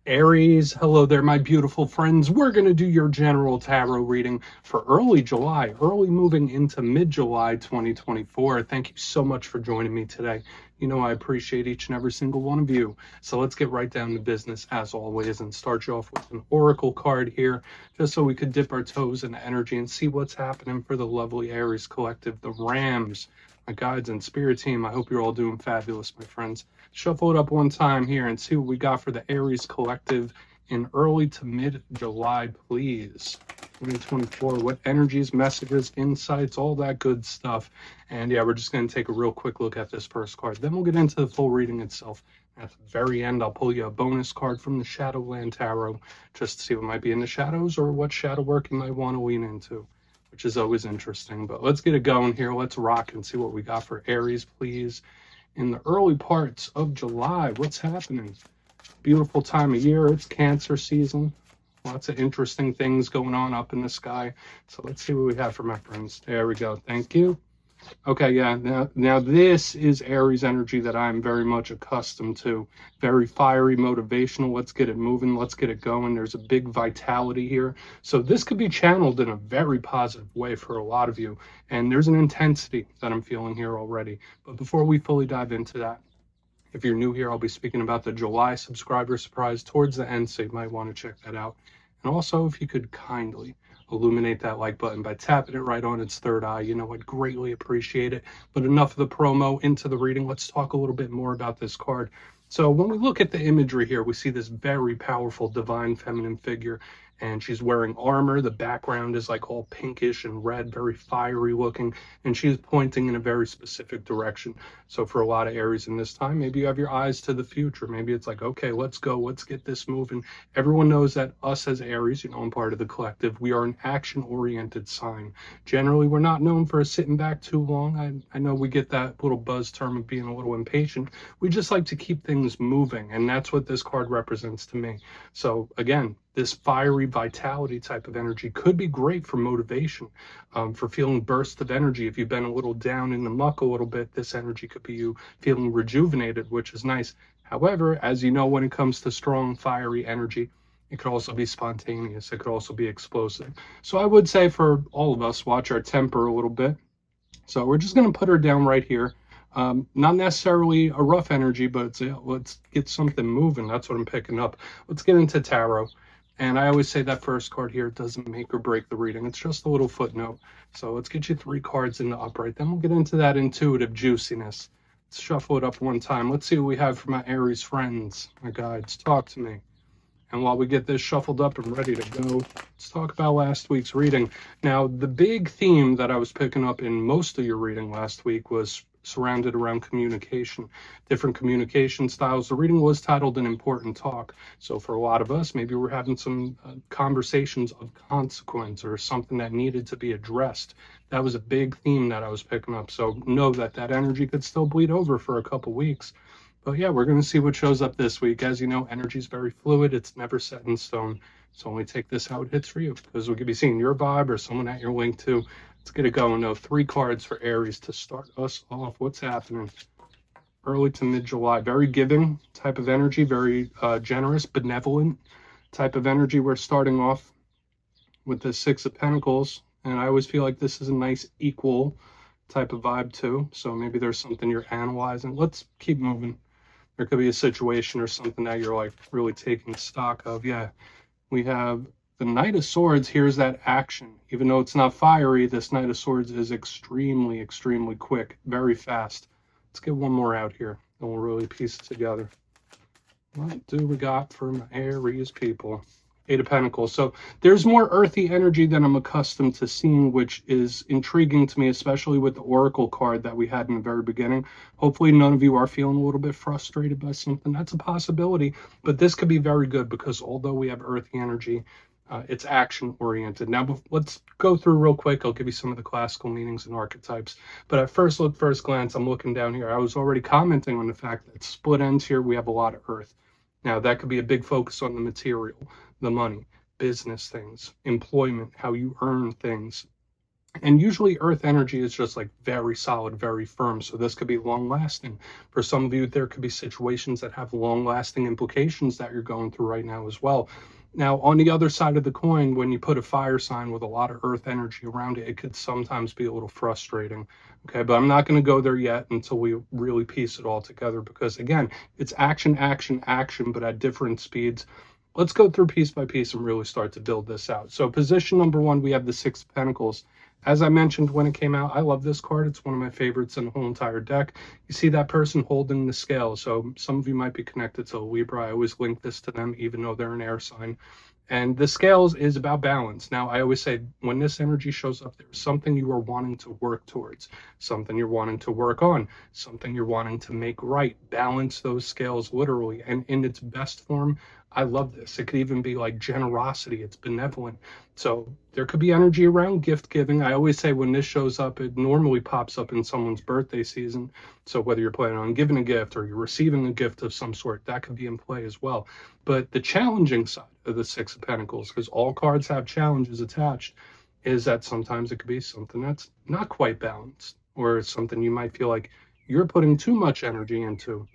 Aries, hello there, my beautiful friends. We're going to do your general tarot reading for early July, early moving into mid-July 2024. Thank you so much for joining me today. You know I appreciate each and every single one of you. So let's get right down to business as always and start you off with an oracle card here, just so we could dip our toes in energy and see what's happening for the lovely Aries collective, the Rams. My guides and spirit team, I hope you're all doing fabulous, my friends. Shuffle it up one time here and see what we got for the Aries collective in early to mid-July, please. 2024, what energies, messages, insights, all that good stuff. And yeah, we're just going to take a real quick look at this first card. Then we'll get into the full reading itself. At the very end, I'll pull you a bonus card from the Shadowland Tarot, just to see what might be in the shadows or what shadow work you might want to lean into, which is always interesting. But let's get it going here. Let's rock and see what we got for Aries, please. In the early parts of July, what's happening? Beautiful time of year. It's Cancer season. Lots of interesting things going on up in the sky. So let's see what we have for my friends. There we go. Thank you. Okay, yeah, now this is Aries energy that I'm very much accustomed to. Very fiery, motivational. Let's get it moving. Let's get it going. There's a big vitality here. So this could be channeled in a very positive way for a lot of you. And there's an intensity that I'm feeling here already. But before we fully dive into that, if you're new here, I'll be speaking about the July subscriber surprise towards the end, so you might want to check that out. And also, if you could kindly illuminate that like button by tapping it right on its third eye, you know, I'd greatly appreciate it. But enough of the promo, into the reading. Let's talk a little bit more about this card. So when we look at the imagery here, we see this very powerful divine feminine figure, and she's wearing armor. The background is like all pinkish and red, very fiery looking, and she's pointing in a very specific direction. So for a lot of Aries in this time, maybe you have your eyes to the future. Maybe it's like, okay, let's go, let's get this moving. Everyone knows that us as Aries, you know, I'm part of the collective, we are an action-oriented sign. Generally, we're not known for sitting back too long. I know we get that little buzz term of being a little impatient. We just like to keep things moving, and that's what this card represents to me. So again, this fiery vitality type of energy could be great for motivation, for feeling bursts of energy. If you've been a little down in the muck a little bit, this energy could be you feeling rejuvenated, which is nice. However, as you know, when it comes to strong, fiery energy, it could also be spontaneous. It could also be explosive. So I would say for all of us, watch our temper a little bit. So we're just going to put her down right here. Not necessarily a rough energy, but let's get something moving. That's what I'm picking up. Let's get into tarot. And I always say that first card here doesn't make or break the reading. It's just a little footnote. So let's get you 3 cards in the upright. Then we'll get into that intuitive juiciness. Let's shuffle it up one time. Let's see what we have for my Aries friends, my guides. Talk to me. And while we get this shuffled up and ready to go, let's talk about last week's reading. Now, the big theme that I was picking up in most of your reading last week was surrounded around communication, different communication styles. The reading was titled An Important Talk. So for a lot of us, maybe we're having some conversations of consequence or something that needed to be addressed. That was a big theme that I was picking up. So know that that energy could still bleed over for a couple weeks. But yeah, we're going to see what shows up this week. As you know, energy is very fluid. It's never set in stone. So only take this how it hits for you, because we could be seeing your vibe or someone at your link too. Let's get it going though. 3 cards for Aries to start us off. What's happening? Early to mid-July. Very giving type of energy. Very generous, benevolent type of energy. We're starting off with the 6 of Pentacles. And I always feel like this is a nice equal type of vibe too. So maybe there's something you're analyzing. Let's keep moving. There could be a situation or something that you're like really taking stock of. Yeah, we have the Knight of Swords. Here's that action. Even though it's not fiery, this Knight of Swords is extremely, extremely quick, very fast. Let's get one more out here, and we'll really piece it together. What do we got for my Aries people? 8 of Pentacles. So there's more earthy energy than I'm accustomed to seeing, which is intriguing to me, especially with the Oracle card that we had in the very beginning. Hopefully none of you are feeling a little bit frustrated by something. That's a possibility, but this could be very good because although we have earthy energy, it's action oriented. Now let's go through real quick. I'll give you some of the classical meanings and archetypes. But at first glance, I'm looking down here. I was already commenting on the fact that split ends here, we have a lot of earth. Now that could be a big focus on the material, the money, business things, employment, how you earn things. And usually earth energy is just like very solid, very firm. So this could be long lasting. For some of you, there could be situations that have long lasting implications that you're going through right now as well. Now, on the other side of the coin, when you put a fire sign with a lot of earth energy around it, it could sometimes be a little frustrating. Okay, but I'm not going to go there yet until we really piece it all together, because again, it's action, action, action, but at different speeds. Let's go through piece by piece and really start to build this out. So position number one, we have the Six of Pentacles. As I mentioned when it came out, I love this card. It's one of my favorites in the whole entire deck. You see that person holding the scale. So some of you might be connected to Libra. I always link this to them, even though they're an air sign. And the scales is about balance. Now, I always say when this energy shows up, there's something you are wanting to work towards, something you're wanting to work on, something you're wanting to make right. Balance those scales literally. And in its best form, I love this. It could even be like generosity. It's benevolent. So there could be energy around gift giving. I always say when this shows up, it normally pops up in someone's birthday season. So whether you're planning on giving a gift or you're receiving a gift of some sort, that could be in play as well. But the challenging side of the Six of Pentacles, because all cards have challenges attached, is that sometimes it could be something that's not quite balanced, or something you might feel like you're putting too much energy into.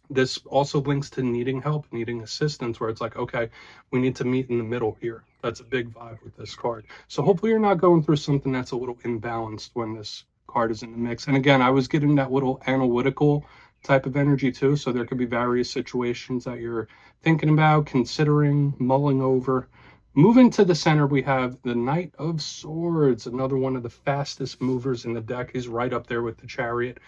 This also links to needing help, needing assistance, where it's like, okay, we need to meet in the middle here. That's a big vibe with this card. So hopefully you're not going through something that's a little imbalanced when this card is in the mix. And again, I was getting that little analytical type of energy too. So there could be various situations that you're thinking about, considering, mulling over. Moving to the center, we have the Knight of Swords, another one of the fastest movers in the deck. He's right up there with the Chariot.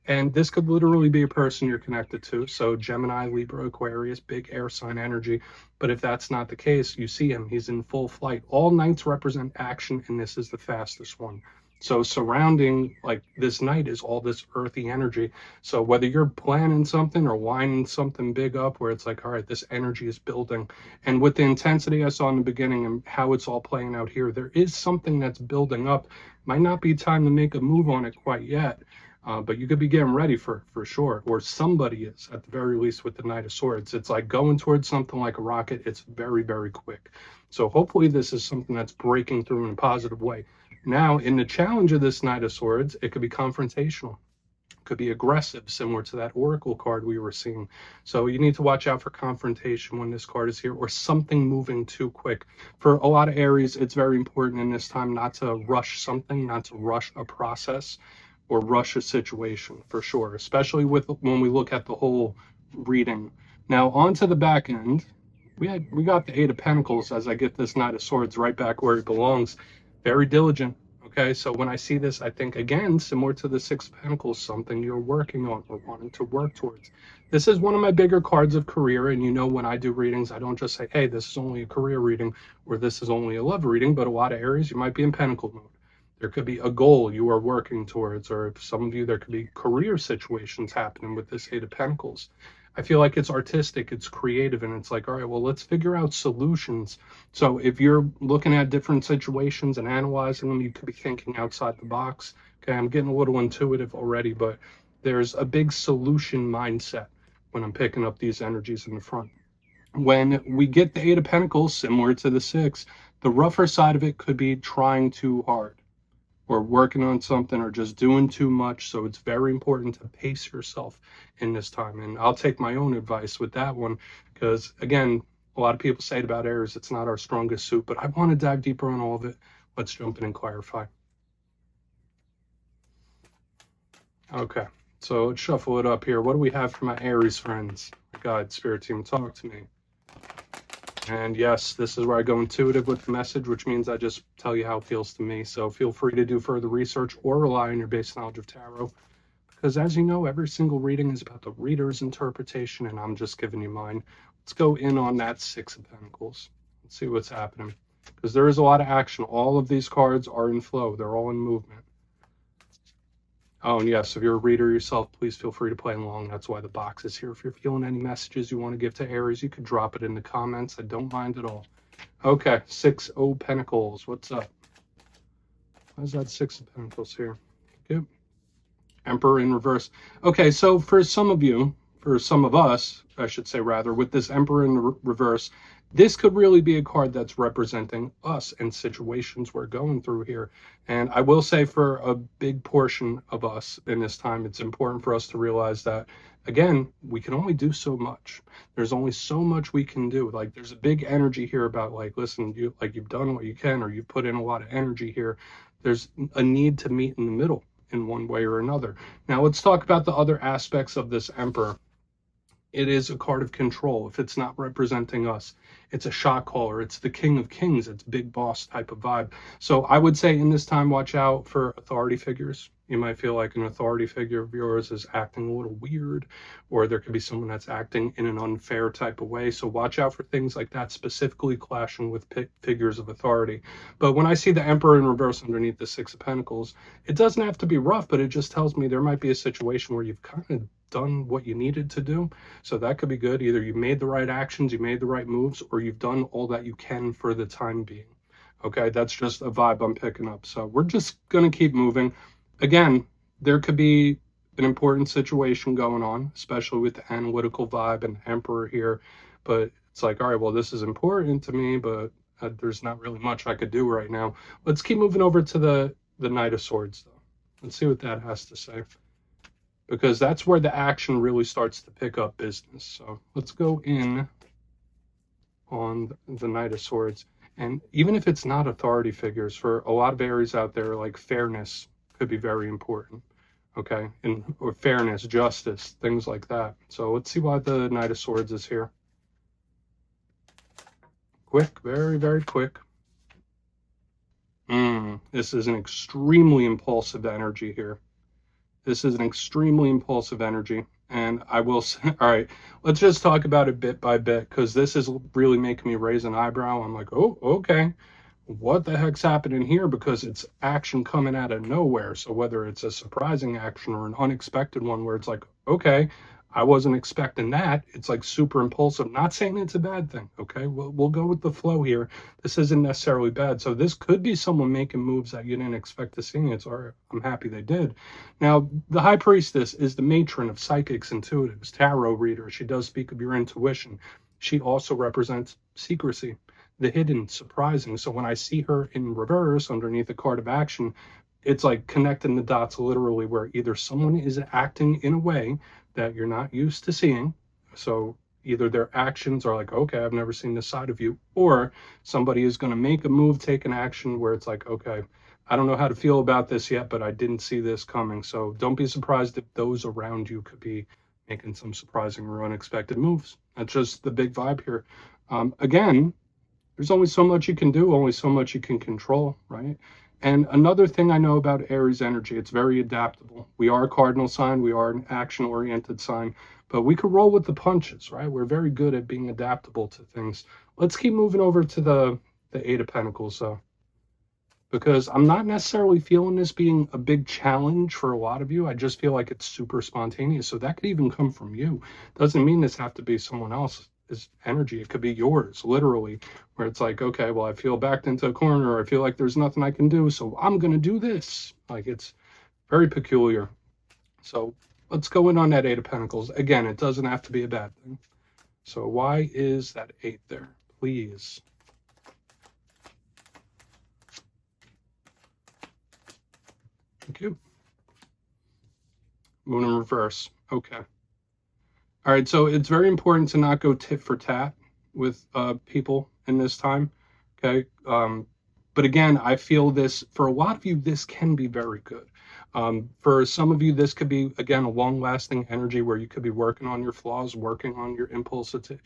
And this could literally be a person you're connected to. So Gemini, Libra, Aquarius, big air sign energy. But if that's not the case, you see him, he's in full flight. All knights represent action, and this is the fastest one. So surrounding like this knight is all this earthy energy. So whether you're planning something or winding something big up, where it's like, all right, this energy is building. And with the intensity I saw in the beginning and how it's all playing out here, there is something that's building up. Might not be time to make a move on it quite yet. But you could be getting ready for sure, or somebody is at the very least with the Knight of Swords. It's like going towards something like a rocket. It's very, very quick. So hopefully this is something that's breaking through in a positive way. Now, in the challenge of this Knight of Swords, it could be confrontational. It could be aggressive, similar to that Oracle card we were seeing. So you need to watch out for confrontation when this card is here, or something moving too quick. For a lot of Aries, it's very important in this time not to rush something, not to rush a process, or rush a situation, for sure, especially with when we look at the whole reading. Now onto the back end, we got the Eight of Pentacles. As I get this Knight of Swords right back where it belongs. Very diligent. Okay, so when I see this, I think again, similar to the Six of Pentacles, something you're working on or wanting to work towards. This is one of my bigger cards of career, and you know when I do readings, I don't just say, hey, this is only a career reading or this is only a love reading, but a lot of Aries, you might be in Pentacle mode. There could be a goal you are working towards, or if some of you, there could be career situations happening with this Eight of Pentacles. I feel like it's artistic, it's creative, and it's like, all right, well, let's figure out solutions. So if you're looking at different situations and analyzing them, you could be thinking outside the box. Okay, I'm getting a little intuitive already, but there's a big solution mindset when I'm picking up these energies in the front. When we get the Eight of Pentacles, similar to the Six, the rougher side of it could be trying too hard, or working on something, or just doing too much. So it's very important to pace yourself in this time. And I'll take my own advice with that one, because again, a lot of people say it about Aries, it's not our strongest suit, but I want to dive deeper on all of it. Let's jump in and clarify. Okay, so let's shuffle it up here. What do we have for my Aries friends? My God, Spirit Team, talk to me. And yes, this is where I go intuitive with the message, which means I just tell you how it feels to me. So feel free to do further research or rely on your base knowledge of tarot. Because as you know, every single reading is about the reader's interpretation, and I'm just giving you mine. Let's go in on that Six of Pentacles. Let's see what's happening. Because there is a lot of action. All of these cards are in flow. They're all in movement. Oh, and yes, if you're a reader yourself, please feel free to play along. That's why the box is here. If you're feeling any messages you want to give to Aries, you could drop it in the comments. I don't mind at all. Okay, Six of Pentacles. What's up? Why is that Six of Pentacles here? Okay. Emperor in reverse. Okay, so for some of you, for some of us, I should say rather, with this Emperor in the reverse, this could really be a card that's representing us and situations we're going through here. And I will say for a big portion of us in this time, it's important for us to realize that, again, we can only do so much. There's only so much we can do. Like, there's a big energy here about, like, listen, you've done what you can, or you've put in a lot of energy here. There's a need to meet in the middle in one way or another. Now, let's talk about the other aspects of this Emperor. It is a card of control. If it's not representing us, it's a shot caller. It's the King of Kings. It's big boss type of vibe. So I would say in this time, watch out for authority figures. You might feel like an authority figure of yours is acting a little weird, or there could be someone that's acting in an unfair type of way. So watch out for things like that, specifically clashing with figures of authority. But when I see the Emperor in reverse underneath the Six of Pentacles, it doesn't have to be rough, but it just tells me there might be a situation where you've kind of done what you needed to do. So that could be good. Either you made the right actions, you made the right moves, or you've done all that you can for the time being. Okay, that's just a vibe I'm picking up. So we're just going to keep moving. Again, there could be an important situation going on, especially with the analytical vibe and Emperor here. But it's like, all right, well, this is important to me, but there's not really much I could do right now. Let's keep moving over to the Knight of Swords, though. Let's see what that has to say, because that's where the action really starts to pick up business. So let's go in on the Knight of Swords. And even if it's not authority figures, for a lot of Aries out there, like fairness could be very important, okay? Or fairness, justice, things like that. So let's see why the Knight of Swords is here. Quick, very, very quick. This is an extremely impulsive energy here. This is an extremely impulsive energy. And I will say, all right, let's just talk about it bit by bit, because this is really making me raise an eyebrow. I'm like, oh, okay, what the heck's happening here? Because it's action coming out of nowhere. So whether it's a surprising action or an unexpected one where it's like, okay, I wasn't expecting that. It's like super impulsive. Not saying it's a bad thing, okay? We'll go with the flow here. This isn't necessarily bad. So this could be someone making moves that you didn't expect to see. It's all right. I'm happy they did. Now, the High Priestess is the matron of psychics, intuitives, tarot readers. She does speak of your intuition. She also represents secrecy, the hidden, surprising. So when I see her in reverse underneath the card of action, it's like connecting the dots literally, where either someone is acting in a way that you're not used to seeing. So either their actions are like, okay, I've never seen this side of you, or somebody is going to make a move, take an action where it's like, okay, I don't know how to feel about this yet, but I didn't see this coming. So don't be surprised if those around you could be making some surprising or unexpected moves. That's just the big vibe here. Again, there's only so much you can do, only so much you can control, right? And another thing I know about Aries energy, it's very adaptable. We are a cardinal sign, we are an action-oriented sign, but we could roll with the punches, right? We're very good at being adaptable to things. Let's keep moving over to the Eight of Pentacles, though, because I'm not necessarily feeling this being a big challenge for a lot of you. I just feel like it's super spontaneous, so that could even come from you. Doesn't mean this have to be someone else's energy. It could be yours, literally, where it's like, okay, well, I feel backed into a corner, or I feel like there's nothing I can do, so I'm gonna do this. Like, it's very peculiar. So let's go in on that Eight of Pentacles. Again, it doesn't have to be a bad thing. So why is that 8 there, please? Thank you. Moon in reverse. Okay. All right, so it's very important to not go tit for tat with people in this time, okay? But again, I feel this, for a lot of you, this can be very good. For some of you, this could be, again, a long-lasting energy where you could be working on your flaws, working on your impulsivity,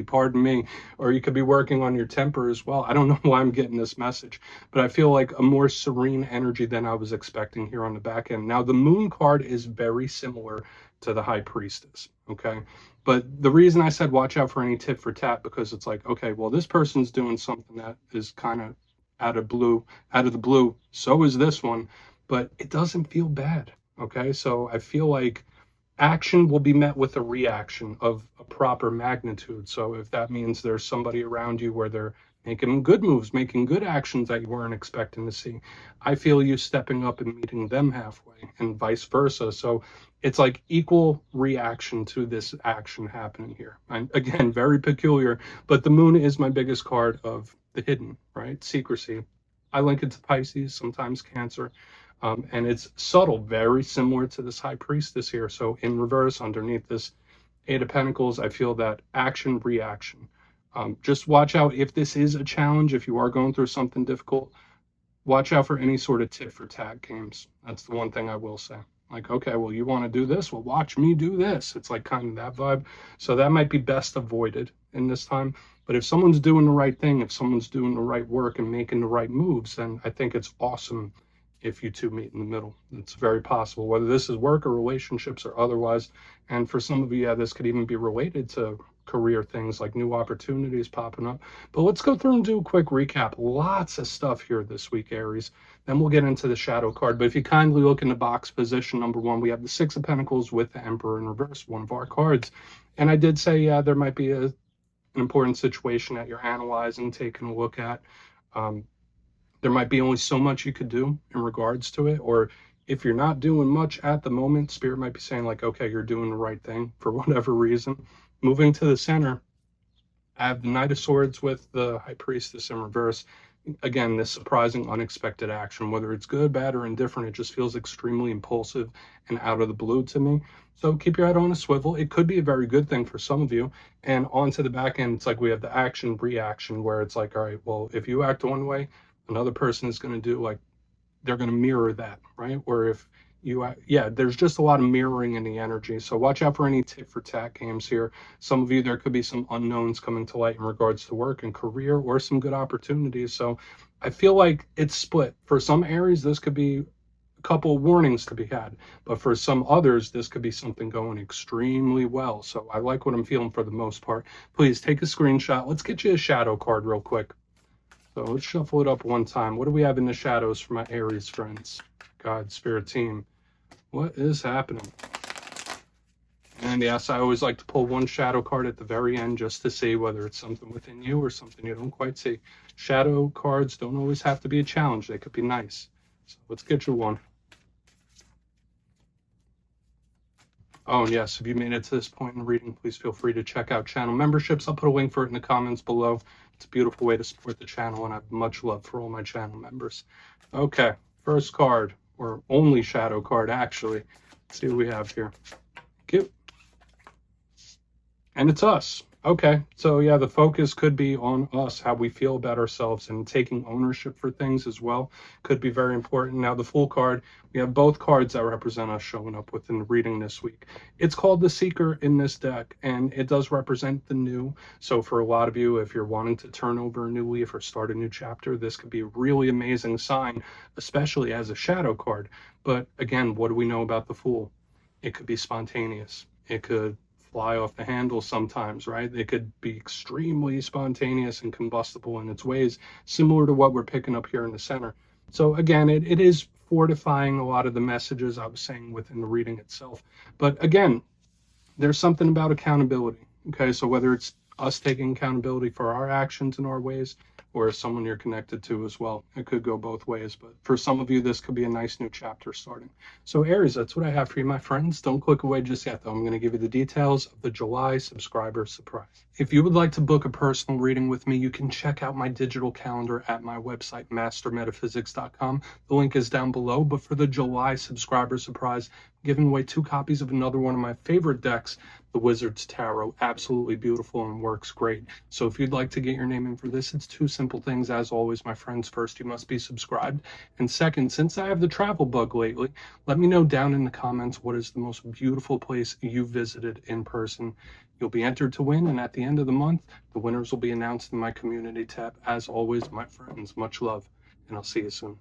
pardon me, or you could be working on your temper as well. I don't know why I'm getting this message, but I feel like a more serene energy than I was expecting here on the back end. Now, the Moon card is very similar to the High Priestess, okay? But the reason I said watch out for any tit for tat, because it's like, okay, well, this person's doing something that is kind of out of the blue, so is this one, but it doesn't feel bad, okay? So I feel like action will be met with a reaction of a proper magnitude. So if that means there's somebody around you where they're making good moves, making good actions that you weren't expecting to see, I feel you stepping up and meeting them halfway, and vice versa. So it's like equal reaction to this action happening here. And again, very peculiar, but the moon is my biggest card of the hidden, right? Secrecy. I link it to Pisces, sometimes Cancer. And it's subtle, very similar to this High Priestess here. So in reverse, underneath this Eight of Pentacles, I feel that action, reaction. Just watch out if this is a challenge, if you are going through something difficult, watch out for any sort of tit for tat games. That's the one thing I will say. Like, okay, well, you want to do this? Well, watch me do this. It's like kind of that vibe. So that might be best avoided in this time. But if someone's doing the right thing, if someone's doing the right work and making the right moves, then I think it's awesome if you two meet in the middle. It's very possible, whether this is work or relationships or otherwise. And for some of you, yeah, this could even be related to career things like new opportunities popping up. But let's go through and do a quick recap. Lots of stuff here this week, Aries. Then we'll get into the shadow card. But if you kindly look in the box position, number one, we have the Six of Pentacles with the Emperor in reverse, one of our cards. And I did say, yeah, there might be an important situation that you're analyzing, taking a look at. There might be only so much you could do in regards to it, or if you're not doing much at the moment, Spirit might be saying like, okay, you're doing the right thing for whatever reason. Moving to the center, I have the Knight of Swords with the High Priestess in reverse. Again, this surprising, unexpected action, whether it's good, bad, or indifferent, it just feels extremely impulsive and out of the blue to me. So keep your head on a swivel. It could be a very good thing for some of you. And onto the back end, it's like we have the action, reaction, where it's like, all right, well, if you act one way, another person is going to do like, they're going to mirror that, right? Or if you, yeah, there's just a lot of mirroring in the energy. So watch out for any tit for tat games here. Some of you, there could be some unknowns coming to light in regards to work and career, or some good opportunities. So I feel like it's split. For some Aries, this could be a couple of warnings to be had, but for some others, this could be something going extremely well. So I like what I'm feeling for the most part. Please take a screenshot. Let's get you a shadow card real quick. So let's shuffle it up one time. What do we have in the shadows for my Aries friends? God, Spirit team. What is happening? And yes, I always like to pull one shadow card at the very end just to see whether it's something within you or something you don't quite see. Shadow cards don't always have to be a challenge. They could be nice. So let's get you one. Oh, and yes, if you made it to this point in the reading, please feel free to check out channel memberships. I'll put a link for it in the comments below. It's a beautiful way to support the channel, and I have much love for all my channel members. Okay, first card, or only shadow card, actually. Let's see what we have here. Cute. And it's us. Okay, so yeah, the focus could be on us, how we feel about ourselves, and taking ownership for things as well could be very important. Now, the Fool card, we have both cards that represent us showing up within the reading this week. It's called the Seeker in this deck, and it does represent the new. So for a lot of you, if you're wanting to turn over a new leaf or start a new chapter, this could be a really amazing sign, especially as a shadow card. But again, what do we know about the Fool? It could be spontaneous. It could fly off the handle sometimes, right? They could be extremely spontaneous and combustible in its ways, similar to what we're picking up here in the center. So again, it is fortifying a lot of the messages I was saying within the reading itself. But again, there's something about accountability. Okay, so whether it's us taking accountability for our actions and our ways, or someone you're connected to as well. It could go both ways, but for some of you, this could be a nice new chapter starting. So Aries, that's what I have for you, my friends. Don't click away just yet, though. I'm going to give you the details of the July subscriber surprise. If you would like to book a personal reading with me, you can check out my digital calendar at my website, mastermetaphysics.com. The link is down below, but for the July subscriber surprise, I'm giving away 2 copies of another one of my favorite decks, the Wizard's Tarot. Absolutely beautiful and works great. So if you'd like to get your name in for this, it's 2 simple things. As always, my friends, first, you must be subscribed. And second, since I have the travel bug lately, let me know down in the comments what is the most beautiful place you visited in person. You'll be entered to win, and at the end of the month, the winners will be announced in my community tab. As always, my friends, much love, and I'll see you soon.